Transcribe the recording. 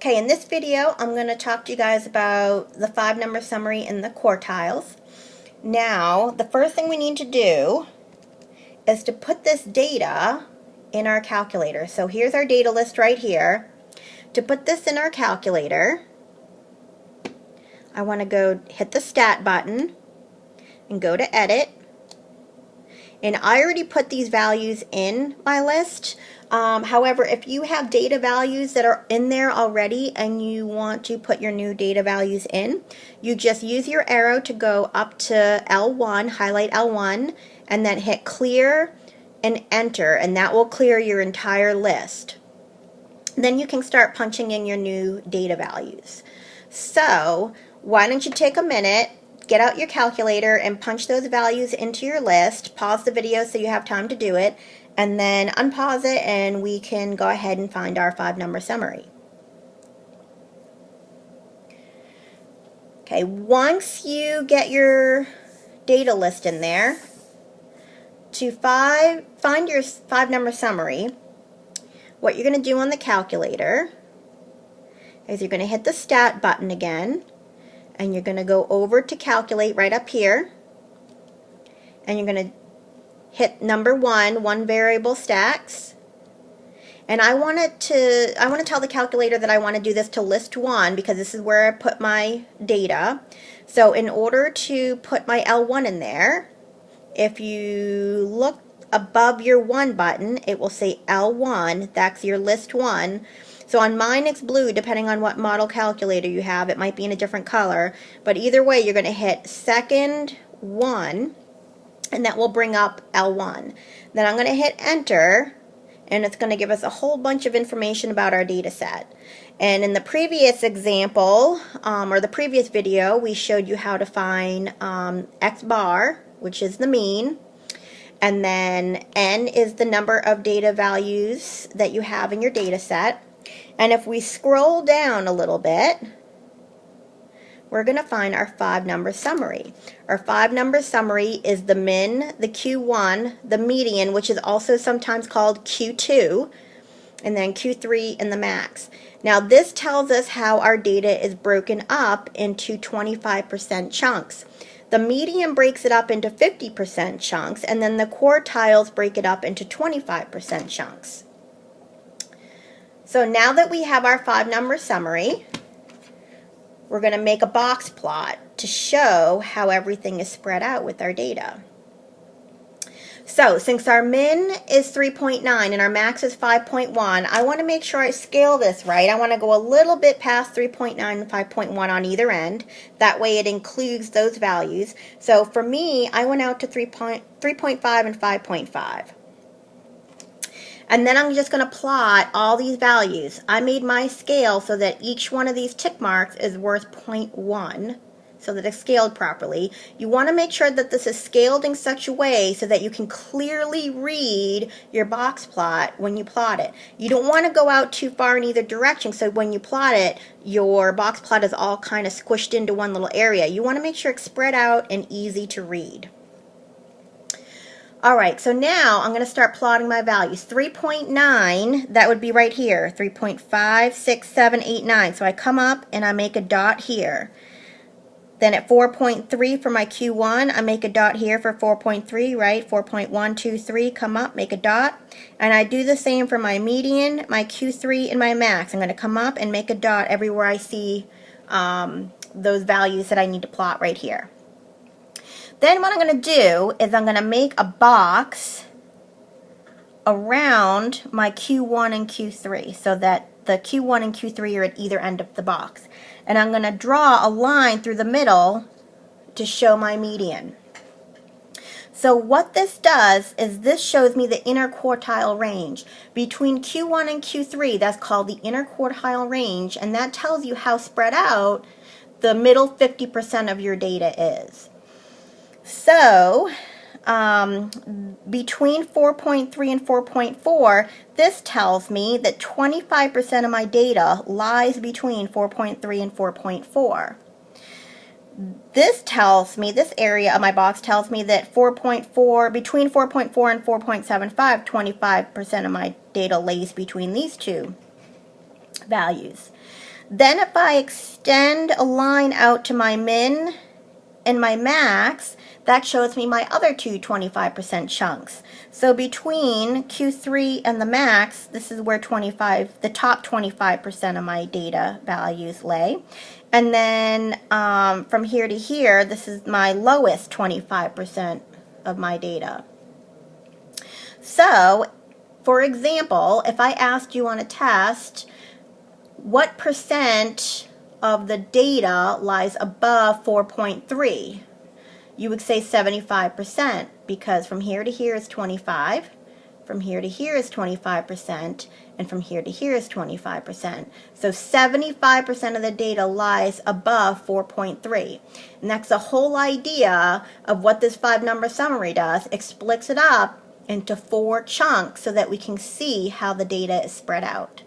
Okay, in this video, I'm going to talk to you guys about the 5-number summary in the quartiles. Now, the first thing we need to do is to put this data in our calculator. So here's our data list right here. To put this in our calculator, I want to go hit the Stat button and go to Edit. And I already put these values in my list. However, if you have data values that are in there already and you want to put your new data values in, you just use your arrow to go up to L1, highlight L1, and then hit Clear and Enter, and that will clear your entire list. Then you can start punching in your new data values. So, why don't you take a minute, get out your calculator and punch those values into your list. Pause the video so you have time to do it, and then unpause it and we can go ahead and find our 5-number summary. Okay, once you get your data list in there, to find your 5-number summary, what you're going to do on the calculator is you're going to hit the Stat button again, and you're going to go over to Calculate right up here, and you're going to hit number 1 variable stacks. And I want to tell the calculator that I want to do this to list 1 because this is where I put my data. So in order to put my L1 in there, if you look above your 1 button, it will say L1. That's your list 1. So on mine it's blue, depending on what model calculator you have. It might be in a different color. But either way, you're going to hit second 1, and that will bring up L1. Then I'm going to hit Enter, and it's going to give us a whole bunch of information about our data set. And in the previous example, or the previous video, we showed you how to find X bar, which is the mean. And then N is the number of data values that you have in your data set. And if we scroll down a little bit, we're going to find our 5-number summary. Our 5-number summary is the min, the Q1, the median, which is also sometimes called Q2, and then Q3 and the max. Now this tells us how our data is broken up into 25% chunks. The median breaks it up into 50% chunks, and then the quartiles break it up into 25% chunks. So now that we have our 5-number summary, we're going to make a box plot to show how everything is spread out with our data. So since our min is 3.9 and our max is 5.1, I want to make sure I scale this right. I want to go a little bit past 3.9 and 5.1 on either end. That way it includes those values. So for me, I went out to 3.5 and 5.5. And then I'm just going to plot all these values. I made my scale so that each one of these tick marks is worth 0.1, so that it's scaled properly. You want to make sure that this is scaled in such a way so that you can clearly read your box plot when you plot it. You don't want to go out too far in either direction, so when you plot it, your box plot is all kind of squished into one little area. You want to make sure it's spread out and easy to read. Alright, so now I'm going to start plotting my values. 3.9, that would be right here. 3.5, 6, 7, 8, 9. So I come up and I make a dot here. Then at 4.3 for my Q1, I make a dot here for 4.3, right? 4.1, 2, 3, come up, make a dot. And I do the same for my median, my Q3, and my max. I'm going to come up and make a dot everywhere I see those values that I need to plot right here. Then what I'm going to do is I'm going to make a box around my Q1 and Q3 so that the Q1 and Q3 are at either end of the box. And I'm going to draw a line through the middle to show my median. So what this does is this shows me the interquartile range. Between Q1 and Q3, that's called the interquartile range, and that tells you how spread out the middle 50% of your data is. So, between 4.3 and 4.4, this tells me that 25% of my data lies between 4.3 and 4.4. This tells me, this area of my box tells me that between 4.4 and 4.75, 25% of my data lays between these two values. Then if I extend a line out to my min and my max, that shows me my other two 25% chunks. So between Q3 and the max, this is where the top 25% of my data values lay. And then from here to here, this is my lowest 25% of my data. So, for example, if I asked you on a test, what percent of the data lies above 4.3? You would say 75%, because from here to here is 25, from here to here is 25%, and from here to here is 25%. So 75% of the data lies above 4.3. And that's the whole idea of what this 5-number summary does. It splits it up into 4 chunks so that we can see how the data is spread out.